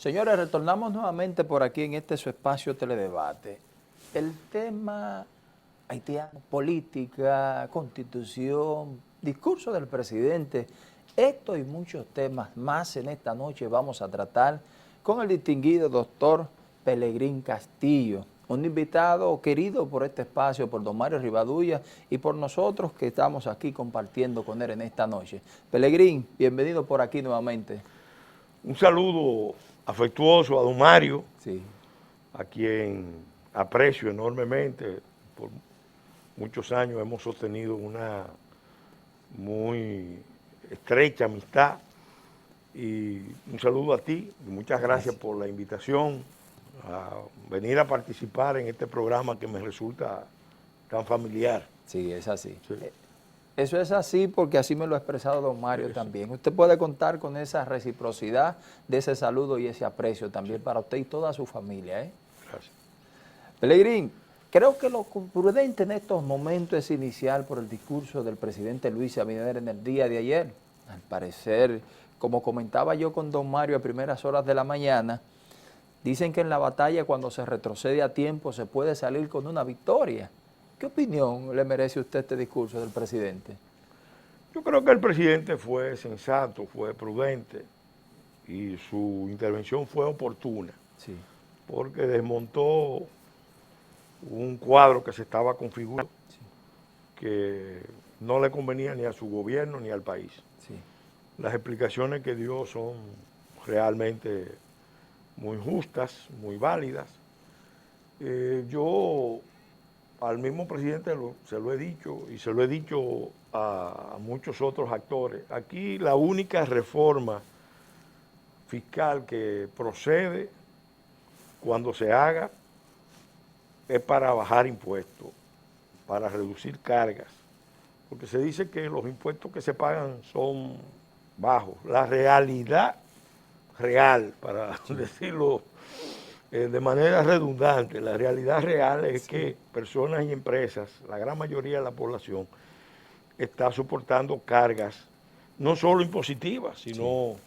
Señores, retornamos nuevamente por aquí en su espacio Teledebate. El tema haitiano, política, constitución, discurso del presidente, esto y muchos temas más en esta noche vamos a tratar con el distinguido doctor Pelegrín Castillo, un invitado querido por este espacio, por don Mario Rivadulla y por nosotros que estamos aquí compartiendo con él en esta noche. Pelegrín, bienvenido por aquí nuevamente. Un saludo afectuoso a don Mario, Sí. a quien aprecio enormemente. Por muchos años hemos sostenido una muy estrecha amistad. Y un saludo a ti y muchas gracias por la invitación a venir a participar en este programa que me resulta tan familiar. Sí, es así. Sí. Eso es así porque así me lo ha expresado don Mario también. Usted puede contar con esa reciprocidad de ese saludo y ese aprecio también para usted y toda su familia. Gracias. Pelegrín, creo que lo prudente en estos momentos es iniciar por el discurso del presidente Luis Abinader en el día de ayer. Al parecer, como comentaba yo con don Mario a primeras horas de la mañana, dicen que en la batalla cuando se retrocede a tiempo se puede salir con una victoria. ¿Qué opinión le merece a usted este discurso del presidente? Yo creo que el presidente fue sensato, fue prudente y su intervención fue oportuna, Sí. porque desmontó un cuadro que se estaba configurando, Sí. que no le convenía ni a su gobierno ni al país. Sí. Las explicaciones que dio son realmente muy justas, muy válidas. Yo al mismo presidente se lo he dicho y se lo he dicho a muchos otros actores. Aquí la única reforma fiscal que procede cuando se haga es para bajar impuestos, para reducir cargas, porque se dice que los impuestos que se pagan son bajos. La realidad real, para decirlo de manera redundante, la realidad real es que personas y empresas, la gran mayoría de la población, está soportando cargas no solo impositivas, sino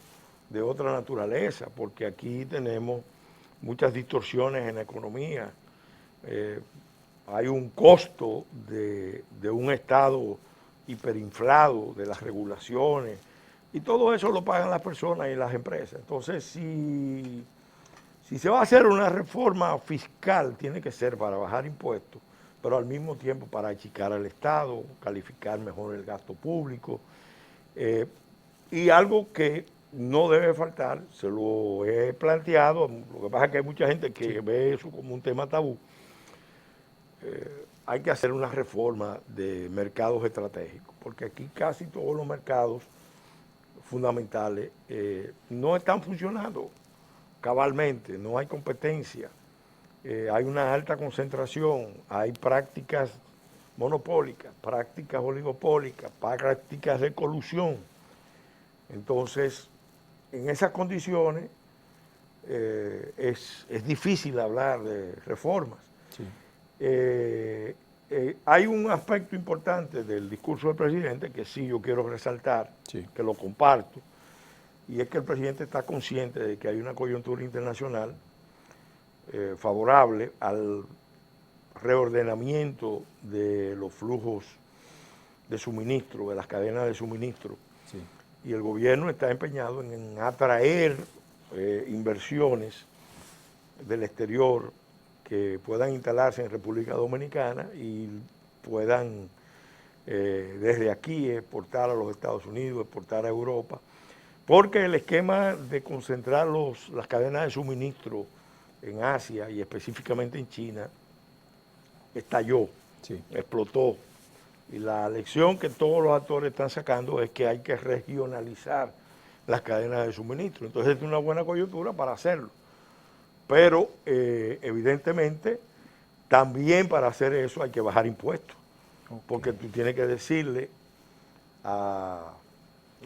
de otra naturaleza, porque aquí tenemos muchas distorsiones en la economía. Hay un costo de un Estado hiperinflado, de las regulaciones, y todo eso lo pagan las personas y las empresas. Entonces, si se va a hacer una reforma fiscal, tiene que ser para bajar impuestos, pero al mismo tiempo para achicar al Estado, calificar mejor el gasto público, y algo que no debe faltar, se lo he planteado, lo que pasa es que hay mucha gente que ve eso como un tema tabú. Hay que hacer una reforma de mercados estratégicos, porque aquí casi todos los mercados fundamentales no están funcionando cabalmente, no hay competencia, hay una alta concentración, hay prácticas monopólicas, prácticas oligopólicas, prácticas de colusión. Entonces, en esas condiciones es difícil hablar de reformas. Sí. Hay un aspecto importante del discurso del presidente que sí yo quiero resaltar, Sí. que lo comparto, y es que el presidente está consciente de que hay una coyuntura internacional favorable al reordenamiento de los flujos de suministro, de las cadenas de suministro, Sí. y el gobierno está empeñado en atraer inversiones del exterior que puedan instalarse en República Dominicana y puedan desde aquí exportar a los Estados Unidos, exportar a Europa, porque el esquema de concentrar las cadenas de suministro en Asia y específicamente en China estalló, Sí. explotó. Y la lección que todos los actores están sacando es que hay que regionalizar las cadenas de suministro. Entonces es una buena coyuntura para hacerlo. Pero evidentemente también para hacer eso hay que bajar impuestos. Okay. Porque tú tienes que decirle a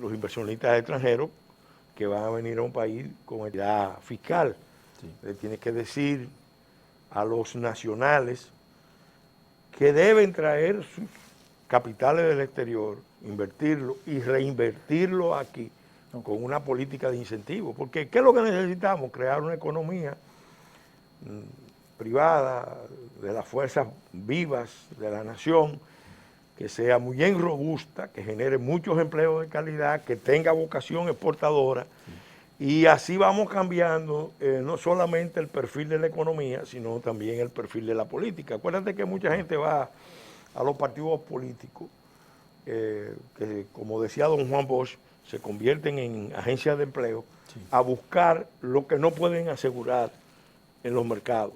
los inversionistas extranjeros que van a venir a un país con entidad fiscal. Sí. Le tienes que decir a los nacionales que deben traer sus capitales del exterior, invertirlo y reinvertirlo aquí, con una política de incentivo. Porque ¿qué es lo que necesitamos? Crear una economía privada, de las fuerzas vivas de la nación, que sea muy bien robusta, que genere muchos empleos de calidad, que tenga vocación exportadora, y así vamos cambiando no solamente el perfil de la economía, sino también el perfil de la política. Acuérdate que mucha gente va a los partidos políticos, que como decía don Juan Bosch, se convierten en agencias de empleo, a buscar lo que no pueden asegurar en los mercados.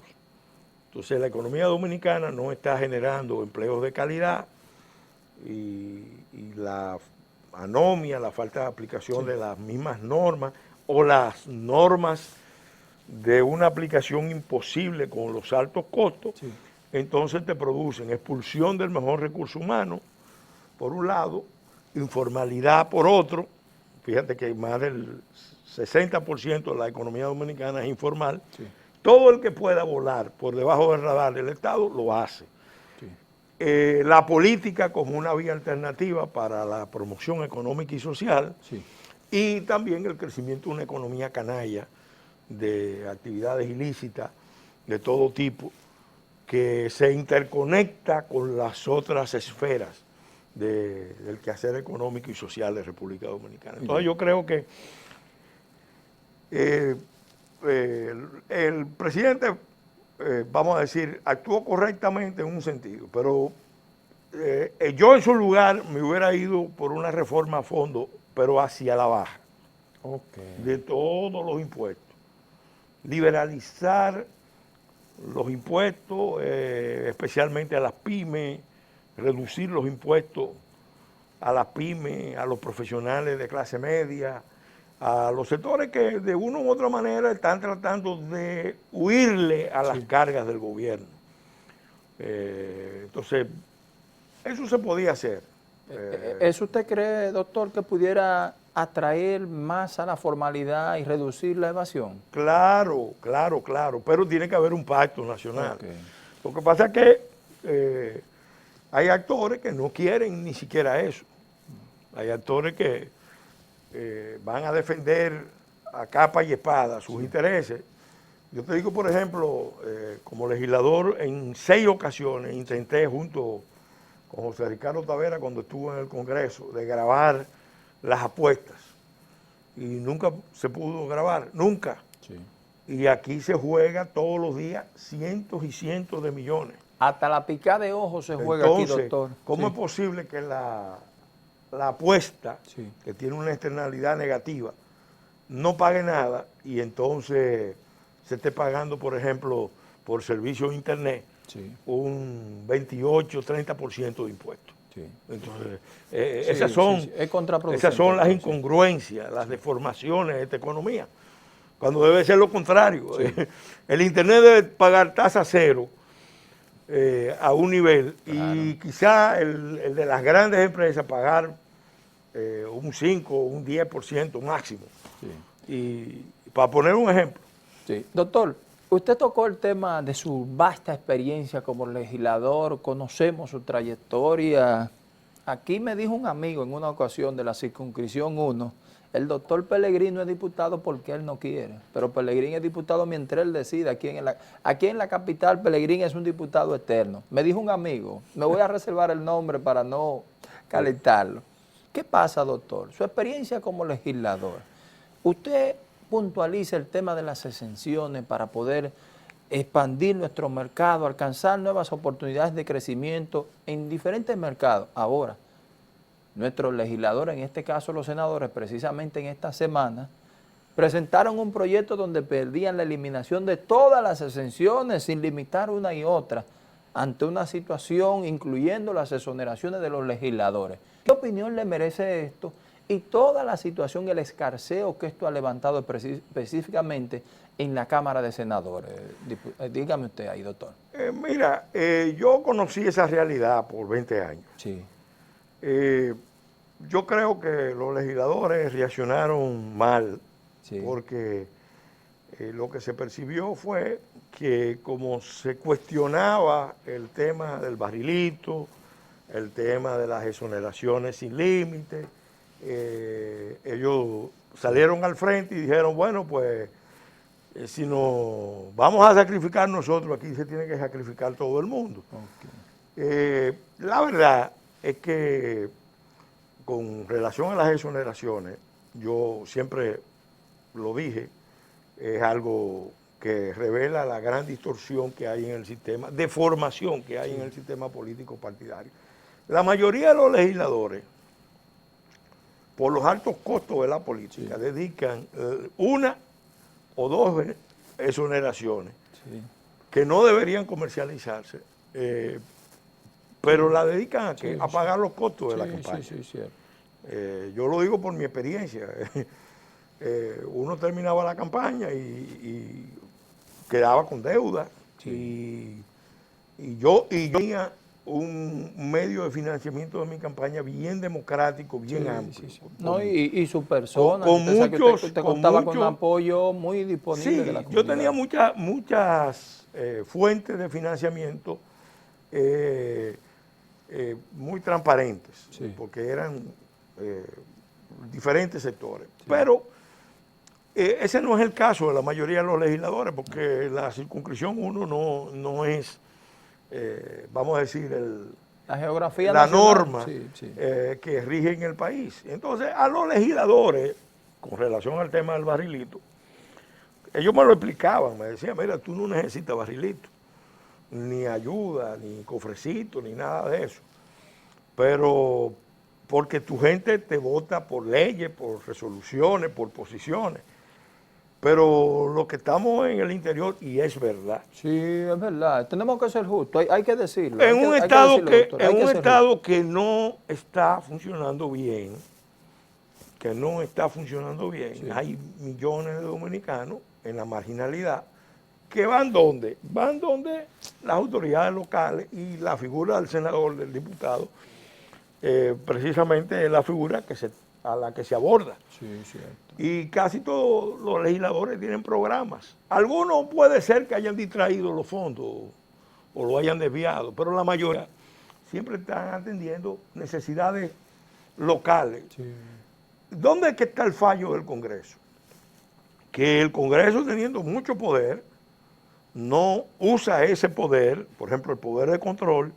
Entonces la economía dominicana no está generando empleos de calidad, y la anomia, la falta de aplicación de las mismas normas o las normas de una aplicación imposible con los altos costos, entonces te producen expulsión del mejor recurso humano, por un lado, informalidad por otro. Fíjate que más del 60% de la economía dominicana es informal. Todo el que pueda volar por debajo del radar del Estado lo hace. La política como una vía alternativa para la promoción económica y social, y también el crecimiento de una economía canalla de actividades ilícitas de todo tipo, que se interconecta con las otras esferas del quehacer económico y social de República Dominicana. Entonces yo creo que el presidente, vamos a decir, actuó correctamente en un sentido, pero yo en su lugar me hubiera ido por una reforma a fondo, pero hacia la baja, de todos los impuestos. Liberalizar los impuestos, especialmente a las pymes, reducir los impuestos a las pymes, a los profesionales de clase media, a los sectores que de una u otra manera están tratando de huirle a las cargas del gobierno. Entonces, eso se podía hacer. ¿Eso usted cree, doctor, que pudiera atraer más a la formalidad y reducir la evasión? Claro, pero tiene que haber un pacto nacional. Lo que pasa es que hay actores que no quieren ni siquiera eso. Hay actores que van a defender a capa y espada sus intereses. Yo te digo, por ejemplo, como legislador, en 6 ocasiones intenté junto con José Ricardo Tavera, cuando estuvo en el Congreso, de grabar las apuestas. Y nunca se pudo grabar, nunca. Y aquí se juega todos los días cientos y cientos de millones. Hasta la picada de ojos se juega. Entonces, aquí, doctor. ¿Cómo es posible que la apuesta, que tiene una externalidad negativa, no pague nada y entonces se esté pagando, por ejemplo, por servicio de internet, un 28, 30% de impuestos? Entonces, esas son las incongruencias, las deformaciones de esta economía, cuando debe ser lo contrario. El internet debe pagar tasa cero a un nivel, y quizá el de las grandes empresas pagar un 5 o un 10% máximo. Y para poner un ejemplo. Doctor, usted tocó el tema de su vasta experiencia como legislador, conocemos su trayectoria. Aquí me dijo un amigo en una ocasión de la circunscripción 1, el doctor Pellegrini es diputado porque él no quiere, pero Pellegrini es diputado mientras él decida. Aquí en la capital Pellegrini es un diputado eterno. Me dijo un amigo, me voy a reservar el nombre para no calentarlo. ¿Qué pasa, doctor? Su experiencia como legislador. Usted puntualiza el tema de las exenciones para poder expandir nuestro mercado, alcanzar nuevas oportunidades de crecimiento en diferentes mercados. Ahora, nuestros legisladores, en este caso los senadores, precisamente en esta semana, presentaron un proyecto donde pedían la eliminación de todas las exenciones sin limitar una y otra ante una situación incluyendo las exoneraciones de los legisladores. ¿Qué opinión le merece esto? Y toda la situación, el escarceo que esto ha levantado específicamente en la Cámara de Senadores. Dígame usted ahí, doctor. Mira, yo conocí esa realidad por 20 años. Yo creo que los legisladores reaccionaron mal, porque lo que se percibió fue que como se cuestionaba el tema del barrilito, el tema de las exoneraciones sin límite, ellos salieron al frente y dijeron, bueno, pues si nos vamos a sacrificar nosotros, aquí se tiene que sacrificar todo el mundo. La verdad es que con relación a las exoneraciones, yo siempre lo dije, es algo que revela la gran distorsión que hay en el sistema, de formación que hay en el sistema político partidario. La mayoría de los legisladores, por los altos costos de la política, dedican una o dos exoneraciones que no deberían comercializarse, pero la dedican a, ¿qué? A pagar los costos de la campaña. Yo lo digo por mi experiencia. Uno terminaba la campaña y quedaba con deuda. Y yo tenía un medio de financiamiento de mi campaña bien democrático, bien amplio. No, y su persona, usted contaba con un apoyo muy disponible de la comunidad. Yo tenía muchas fuentes de financiamiento muy transparentes, porque eran diferentes sectores. Pero ese no es el caso de la mayoría de los legisladores, porque la circunscripción 1 no es, vamos a decir, la geografía la nacional, norma que rige en el país. Entonces, a los legisladores, con relación al tema del barrilito, ellos me lo explicaban, me decían, mira, tú no necesitas barrilito, ni ayuda, ni cofrecito, ni nada de eso. Pero porque tu gente te vota por leyes, por resoluciones, por posiciones. Pero lo que estamos en el interior, y es verdad. Sí, es verdad. Tenemos que ser justos, hay que decirlo. En un estado que no está funcionando bien, hay millones de dominicanos en la marginalidad que van donde las autoridades locales y la figura del senador, del diputado, precisamente es la figura a la que se aborda. Y casi todos los legisladores tienen programas. Algunos puede ser que hayan distraído los fondos o lo hayan desviado, pero la mayoría siempre están atendiendo necesidades locales. ¿Dónde es que está el fallo del Congreso? Que el Congreso, teniendo mucho poder, no usa ese poder, por ejemplo el poder de control,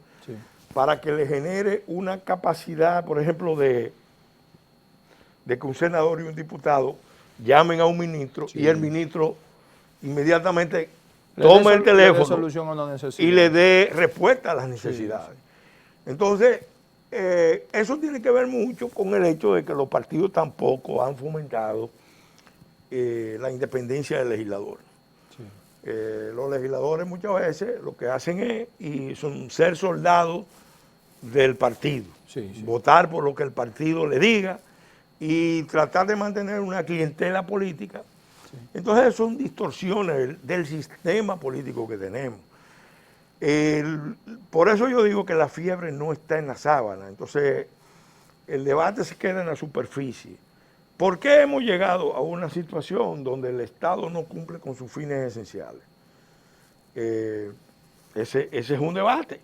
para que le genere una capacidad, por ejemplo, de que un senador y un diputado llamen a un ministro y el ministro inmediatamente toma el teléfono y le dé respuesta a las necesidades. Entonces, eso tiene que ver mucho con el hecho de que los partidos tampoco han fomentado la independencia del legislador. Los legisladores muchas veces lo que hacen es ser soldados del partido, votar por lo que el partido le diga y tratar de mantener una clientela política. Entonces son distorsiones del sistema político que tenemos. Por eso yo digo que la fiebre no está en la sábana. Entonces el debate se queda en la superficie. ¿Por qué hemos llegado a una situación donde el Estado no cumple con sus fines esenciales? Ese es un debate.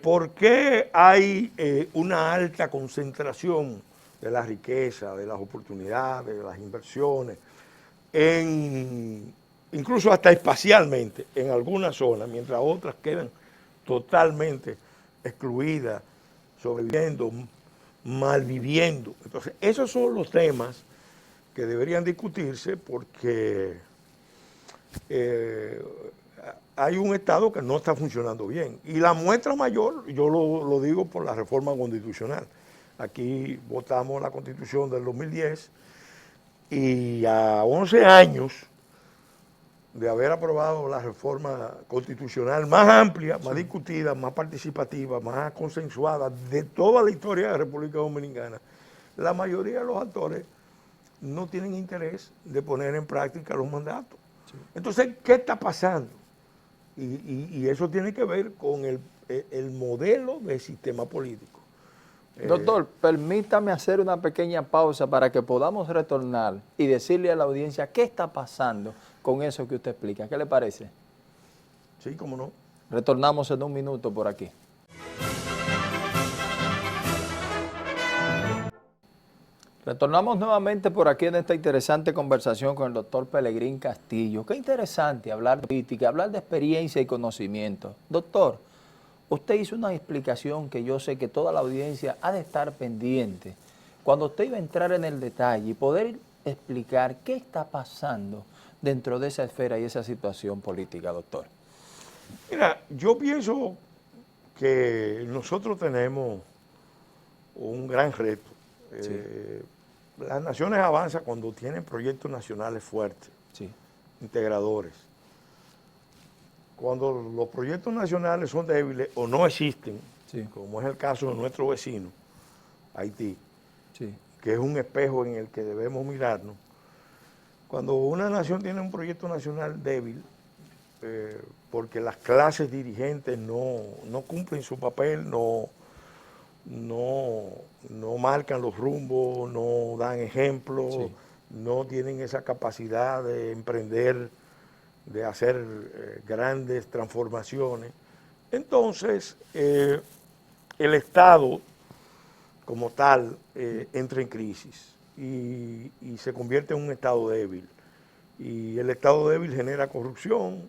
¿Por qué hay una alta concentración de la riqueza, de las oportunidades, de las inversiones, incluso hasta espacialmente, en algunas zonas, mientras otras quedan totalmente excluidas, sobreviviendo, malviviendo? Entonces, esos son los temas que deberían discutirse porque hay un Estado que no está funcionando bien. Y la muestra mayor, yo lo digo por la reforma constitucional. Aquí votamos la Constitución del 2010 y a 11 años de haber aprobado la reforma constitucional más amplia, más discutida, más participativa, más consensuada de toda la historia de la República Dominicana, la mayoría de los actores no tienen interés de poner en práctica los mandatos. Entonces, ¿qué está pasando? Y eso tiene que ver con el modelo de sistema político. Doctor, permítame hacer una pequeña pausa para que podamos retornar y decirle a la audiencia qué está pasando con eso que usted explica. ¿Qué le parece? Sí, cómo no. Retornamos en un minuto por aquí. Retornamos nuevamente por aquí en esta interesante conversación con el doctor Pelegrín Castillo. Qué interesante hablar de política, hablar de experiencia y conocimiento. Doctor, usted hizo una explicación que yo sé que toda la audiencia ha de estar pendiente. Cuando usted iba a entrar en el detalle y poder explicar qué está pasando dentro de esa esfera y esa situación política, doctor. Mira, yo pienso que nosotros tenemos un gran reto. Sí. Las naciones avanzan cuando tienen proyectos nacionales fuertes, Sí. integradores. Cuando los proyectos nacionales son débiles o no existen, Sí. como es el caso de nuestro vecino, Haití, Sí. que es un espejo en el que debemos mirarnos, cuando una nación tiene un proyecto nacional débil, porque las clases dirigentes no cumplen su papel, no marcan los rumbos, no dan ejemplos, Sí. no tienen esa capacidad de emprender, de hacer grandes transformaciones. Entonces, el Estado como tal entra en crisis y se convierte en un Estado débil. Y el Estado débil genera corrupción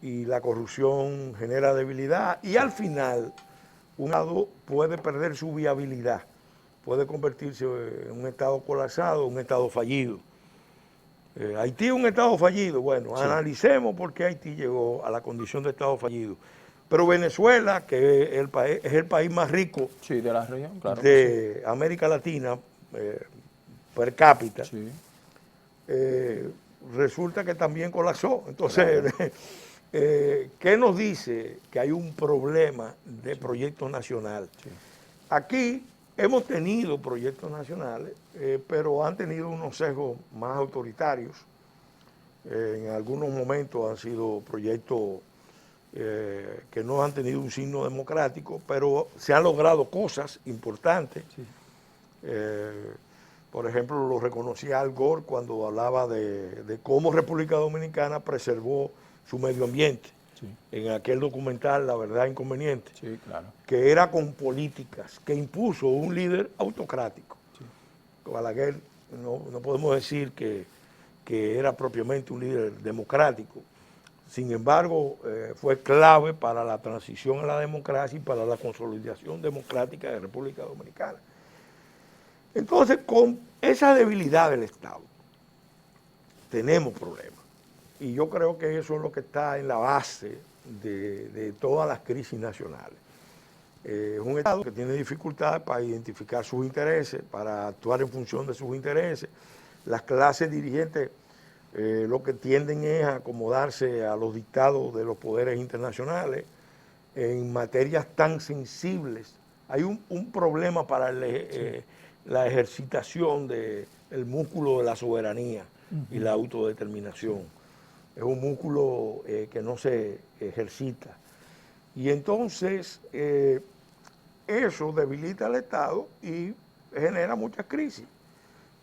y la corrupción genera debilidad y al final un Estado puede perder su viabilidad, puede convertirse en un Estado colapsado, un Estado fallido. Haití es un Estado fallido. Bueno, sí, analicemos por qué Haití llegó a la condición de Estado fallido. Pero Venezuela, que es el país más rico, sí, de la región, claro, de sí, América Latina, per cápita, sí, resulta que también colapsó. Entonces, claro. ¿Qué nos dice? Que hay un problema de proyecto nacional. Sí. Aquí hemos tenido proyectos nacionales, pero han tenido unos sesgos más autoritarios. En algunos momentos han sido proyectos que no han tenido un signo democrático, pero se han logrado cosas importantes. Sí. Por ejemplo, lo reconocía Al Gore cuando hablaba de cómo República Dominicana preservó su medio ambiente. Sí. En aquel documental, La Verdad Inconveniente, sí, claro, que era con políticas, que impuso un líder autocrático. Sí. Balaguer no podemos decir que era propiamente un líder democrático. Sin embargo, fue clave para la transición a la democracia y para la consolidación democrática de República Dominicana. Entonces, con esa debilidad del Estado, tenemos problemas. Y yo creo que eso es lo que está en la base de todas las crisis nacionales. Es un Estado que tiene dificultades para identificar sus intereses, para actuar en función de sus intereses. Las clases dirigentes lo que tienden es a acomodarse a los dictados de los poderes internacionales en materias tan sensibles. Hay un problema para la ejercitación del músculo de la soberanía y la autodeterminación. Sí. Es un músculo que no se ejercita. Y entonces eso debilita al Estado y genera muchas crisis.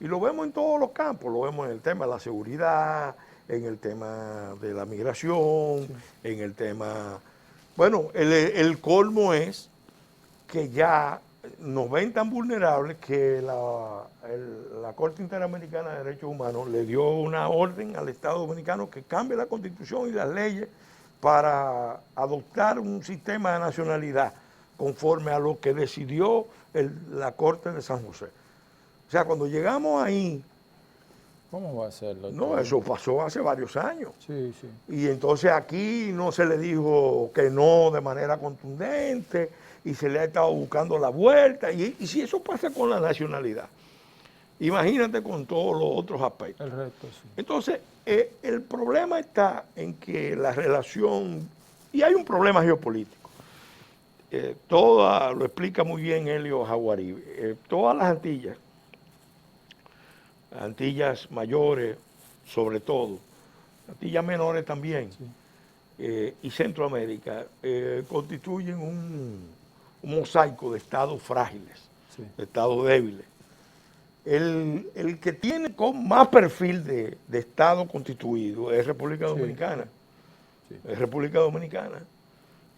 Y lo vemos en todos los campos, lo vemos en el tema de la seguridad, en el tema de la migración, sí, en el tema... Bueno, el colmo es que ya nos ven tan vulnerables que la Corte Interamericana de Derechos Humanos le dio una orden al Estado Dominicano que cambie la Constitución y las leyes para adoptar un sistema de nacionalidad conforme a lo que decidió la Corte de San José. O sea, cuando llegamos ahí... ¿Cómo va a ser? No, eso pasó hace varios años. Sí, sí. Y entonces aquí no se le dijo que no de manera contundente y se le ha estado buscando la vuelta. Y si eso pasa con la nacionalidad, imagínate con todos los otros aspectos. El resto, sí. Entonces, el problema está en que la relación... Y hay un problema geopolítico. Lo explica muy bien Helio Jaguaribe. Todas las Antillas mayores sobre todo, Antillas menores también, sí, y Centroamérica, constituyen un mosaico de estados frágiles, sí, de estados débiles. El que tiene con más perfil de estado constituido es República Dominicana, sí, sí, es República Dominicana.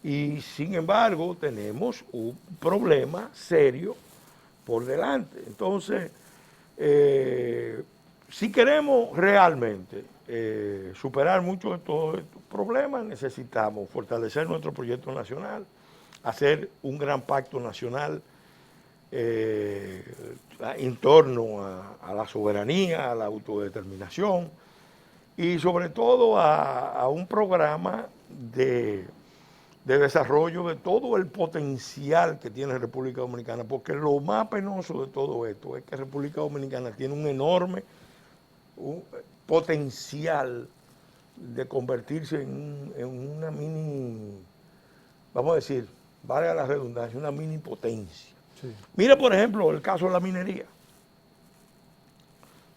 Y sin embargo tenemos un problema serio por delante. Entonces, Si queremos realmente superar muchos de todos estos problemas, necesitamos fortalecer nuestro proyecto nacional, hacer un gran pacto nacional en torno a la soberanía, a la autodeterminación y sobre todo a un programa de desarrollo de todo el potencial que tiene República Dominicana, porque lo más penoso de todo esto es que República Dominicana tiene un enorme potencial de convertirse en una mini, vamos a decir, valga la redundancia, una mini potencia. Sí. Mira, por ejemplo, el caso de la minería,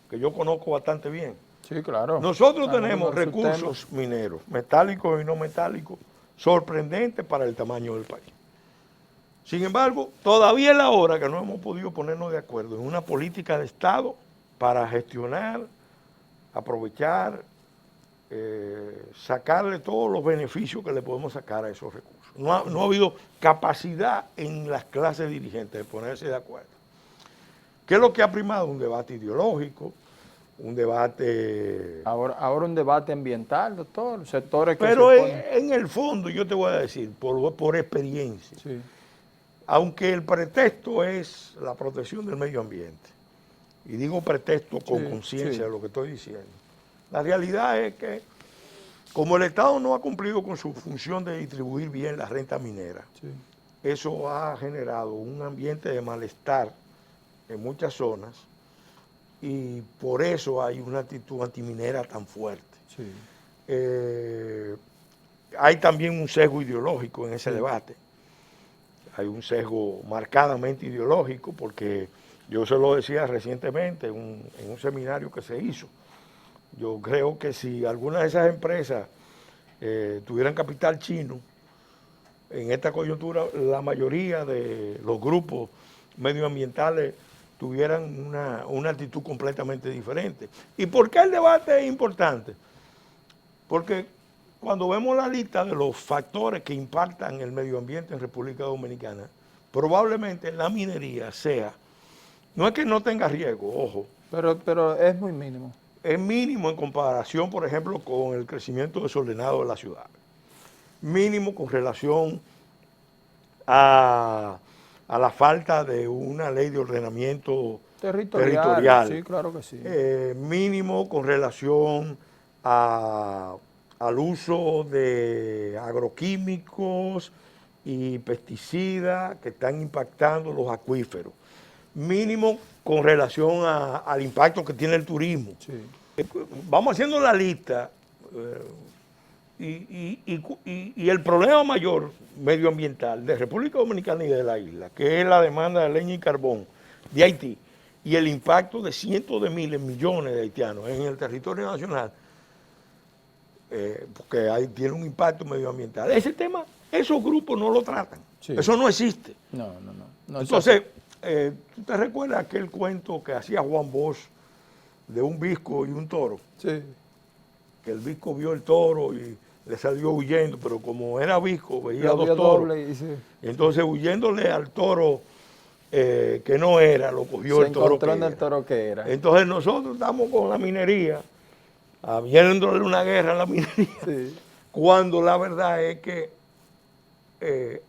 que yo conozco bastante bien. Sí, claro. Nosotros tenemos recursos mineros, metálicos y no metálicos, sorprendentes para el tamaño del país. Sin embargo, todavía es la hora que no hemos podido ponernos de acuerdo en una política de Estado para gestionar, aprovechar, sacarle todos los beneficios que le podemos sacar a esos recursos. No ha habido capacidad en las clases dirigentes de ponerse de acuerdo. ¿Qué es lo que ha primado? Un debate ideológico, un debate... Ahora un debate ambiental, doctor, sectores que pero en el fondo, yo te voy a decir, por experiencia, sí, aunque el pretexto es la protección del medio ambiente, y digo pretexto con conciencia de lo que estoy diciendo, la realidad es que como el Estado no ha cumplido con su función de distribuir bien la renta minera, eso ha generado un ambiente de malestar en muchas zonas y por eso hay una actitud antiminera tan fuerte. Sí. Hay también un sesgo ideológico en ese debate. Hay un sesgo marcadamente ideológico porque yo se lo decía recientemente en un seminario que se hizo. Yo creo que si alguna de esas empresas tuvieran capital chino, en esta coyuntura la mayoría de los grupos medioambientales tuvieran una actitud completamente diferente. ¿Y por qué el debate es importante? Porque cuando vemos la lista de los factores que impactan el medio ambiente en República Dominicana, probablemente la minería sea, no es que no tenga riesgo, ojo. Pero es muy mínimo. Es mínimo en comparación, por ejemplo, con el crecimiento desordenado de la ciudad. Mínimo con relación a la falta de una ley de ordenamiento territorial. Sí, claro que sí. Mínimo con relación al uso de agroquímicos y pesticidas que están impactando los acuíferos. Mínimo con relación al impacto que tiene el turismo. Sí. Vamos haciendo la lista y el problema mayor medioambiental de República Dominicana y de la isla, que es la demanda de leña y carbón de Haití y el impacto de cientos de miles, millones de haitianos en el territorio nacional, porque ahí tiene un impacto medioambiental. Ese tema, esos grupos no lo tratan. Sí. Eso no existe. No. Entonces, ¿tú te recuerdas aquel cuento que hacía Juan Bosch de un visco y un toro? Sí. Que el visco vio el toro y le salió huyendo, pero como era visco, veía dos toros. Entonces, huyéndole al toro que no era, lo cogió el toro que era. El toro que era. Entonces, nosotros estamos con la minería, habiéndole una guerra a la minería, sí, cuando la verdad es que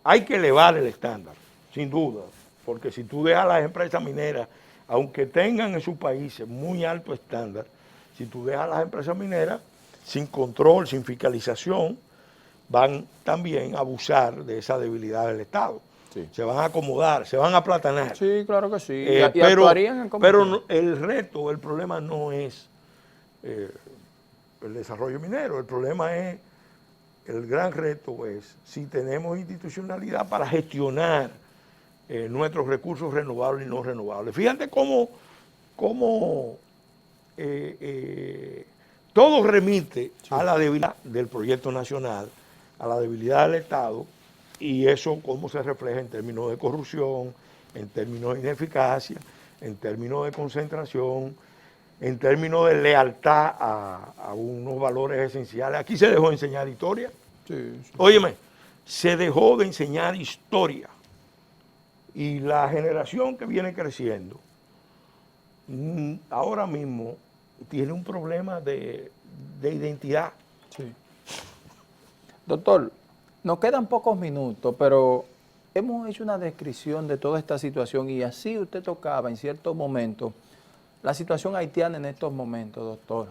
hay que elevar el estándar, sin duda. Porque si tú dejas a las empresas mineras, aunque tengan en sus países muy alto estándar, si tú dejas a las empresas mineras sin control, sin fiscalización, van también a abusar de esa debilidad del Estado. Sí. Se van a acomodar, se van a aplatanar. Sí, claro que sí. Y actuarían en pero el reto, el problema no es el desarrollo minero, el problema es, el gran reto es si tenemos institucionalidad para gestionar nuestros recursos renovables y no renovables. Fíjate cómo todo remite a la debilidad del proyecto nacional, a la debilidad del Estado, y eso cómo se refleja en términos de corrupción, en términos de ineficacia, en términos de concentración, en términos de lealtad a unos valores esenciales. Aquí se dejó de enseñar historia. Sí. Óyeme, se dejó de enseñar historia. Y la generación que viene creciendo ahora mismo tiene un problema de identidad. Sí. Doctor, nos quedan pocos minutos, pero hemos hecho una descripción de toda esta situación y así usted tocaba en ciertos momentos la situación haitiana en estos momentos, doctor.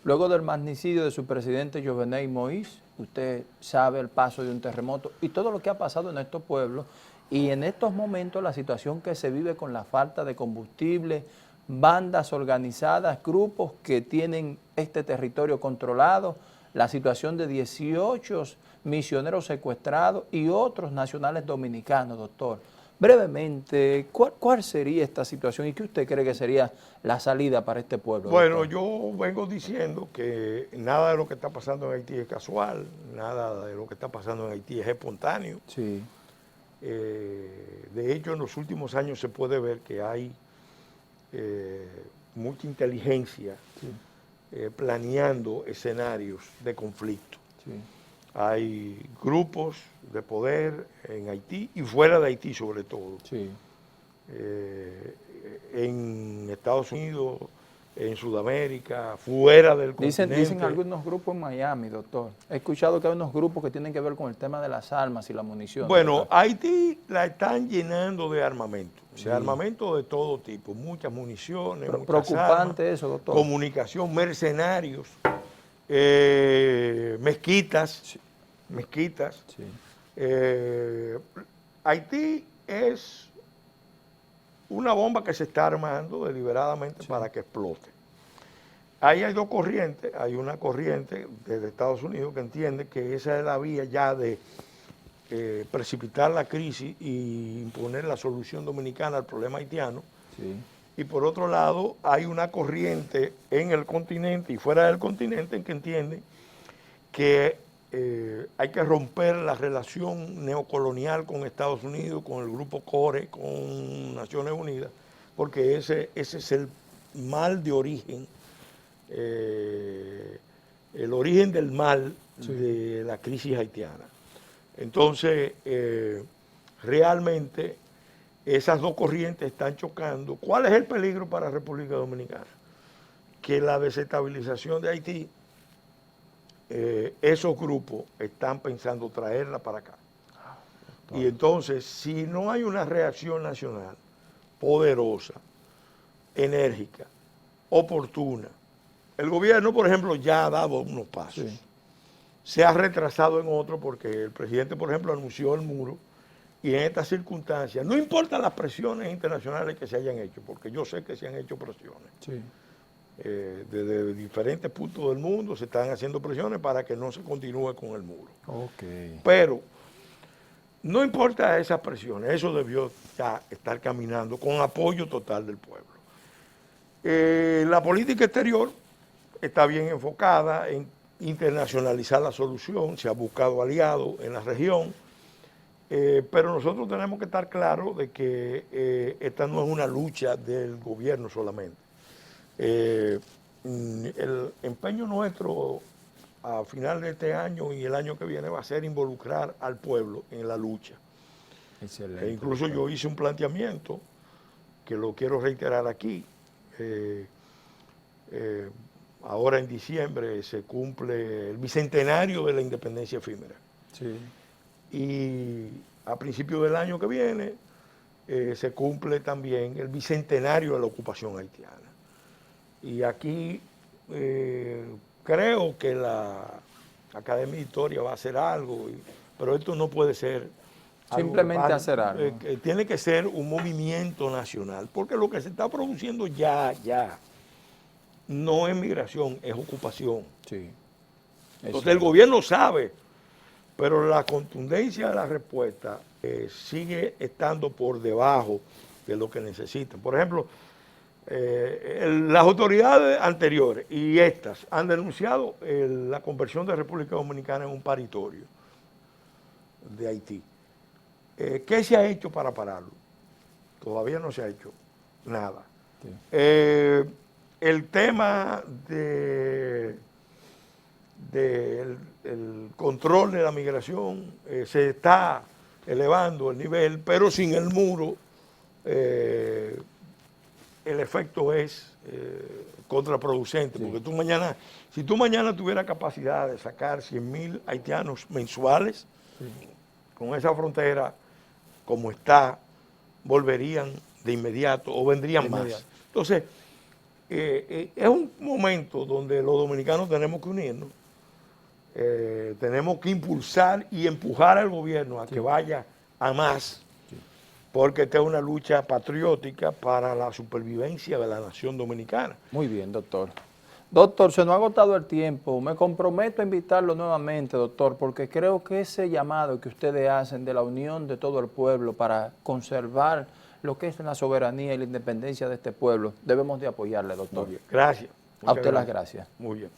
Luego del magnicidio de su presidente Jovenel Moïse, usted sabe el paso de un terremoto y todo lo que ha pasado en estos pueblos y en estos momentos la situación que se vive con la falta de combustible, bandas organizadas, grupos que tienen este territorio controlado, la situación de 18 misioneros secuestrados y otros nacionales dominicanos, doctor. Brevemente, ¿cuál sería esta situación y qué usted cree que sería la salida para este pueblo? Bueno, doctor? yo vengo diciendo que nada de lo que está pasando en Haití es casual, nada de lo que está pasando en Haití es espontáneo. Sí. De hecho, en los últimos años se puede ver que hay mucha inteligencia Sí. planeando escenarios de conflicto. Sí. Hay grupos de poder en Haití y fuera de Haití sobre todo. Sí. En Estados Unidos, en Sudamérica, fuera del continente. Dicen algunos grupos en Miami, doctor. He escuchado que hay unos grupos que tienen que ver con el tema de las armas y la munición. Bueno, doctor. Haití la están llenando de armamento, Sí. de armamento de todo tipo, muchas municiones, muchas Preocupante armas, eso, doctor. comunicación, mercenarios, mezquitas, Sí. mezquitas. Sí. Haití es una bomba que se está armando deliberadamente Sí. para que explote. Ahí hay dos corrientes, hay una corriente desde Estados Unidos que entiende que esa es la vía ya de precipitar la crisis y imponer la solución dominicana al problema haitiano. Sí. Y por otro lado, hay una corriente en el continente y fuera del continente en que entienden que hay que romper la relación neocolonial con Estados Unidos, con el grupo CORE, con Naciones Unidas, porque ese es el mal de origen, el origen del mal Sí. de la crisis haitiana. Entonces, realmente esas dos corrientes están chocando. ¿Cuál es el peligro para la República Dominicana? Que la desestabilización de Haití, esos grupos están pensando traerla para acá. Y entonces, si no hay una reacción nacional poderosa, enérgica, oportuna, el gobierno, por ejemplo, ya ha dado unos pasos. Sí. Se ha retrasado en otro porque el presidente, por ejemplo, anunció el muro y en estas circunstancias, no importan las presiones internacionales que se hayan hecho, porque yo sé que se han hecho presiones. Sí. Desde diferentes puntos del mundo se están haciendo presiones para que no se continúe con el muro. Okay. Pero no importa esas presiones, eso debió ya estar caminando con apoyo total del pueblo. La política exterior está bien enfocada en internacionalizar la solución, se ha buscado aliados en la región, pero nosotros tenemos que estar claros de que esta no es una lucha del gobierno solamente. El empeño nuestro a final de este año y el año que viene va a ser involucrar al pueblo en la lucha. Excelente. Incluso yo hice un planteamiento que lo quiero reiterar aquí. Ahora en diciembre se cumple el bicentenario de la independencia efímera. Sí. Y a principios del año que viene se cumple también el bicentenario de la ocupación haitiana. Y aquí creo que la Academia de Historia va a hacer algo, pero esto no puede ser Simplemente hacer algo. Tiene que ser un movimiento nacional, porque lo que se está produciendo ya, no es migración, es ocupación. Sí. Entonces el gobierno sabe, pero la contundencia de la respuesta sigue estando por debajo de lo que necesitan. Por ejemplo, las autoridades anteriores y estas han denunciado la conversión de República Dominicana en un paritorio de Haití. ¿Qué se ha hecho para pararlo? Todavía no se ha hecho nada. Sí. El tema del control de la migración se está elevando el nivel, pero sin el muro el efecto es contraproducente, porque tú mañana, si tú mañana tuvieras capacidad de sacar 100.000 haitianos mensuales, con esa frontera como está, volverían de inmediato o vendrían más. Entonces, es un momento donde los dominicanos tenemos que unirnos, tenemos que impulsar y empujar al gobierno a que vaya a más, porque esta es una lucha patriótica para la supervivencia de la nación dominicana. Muy bien, doctor. Doctor, se nos ha agotado el tiempo. Me comprometo a invitarlo nuevamente, doctor, porque creo que ese llamado que ustedes hacen de la unión de todo el pueblo para conservar lo que es la soberanía y la independencia de este pueblo, debemos de apoyarle, doctor. Muy bien. Gracias. A usted las gracias. Muy bien.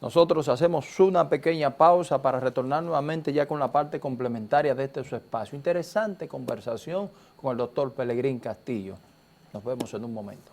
Nosotros hacemos una pequeña pausa para retornar nuevamente ya con la parte complementaria de este su espacio. Interesante conversación con el doctor Pelegrín Castillo. Nos vemos en un momento.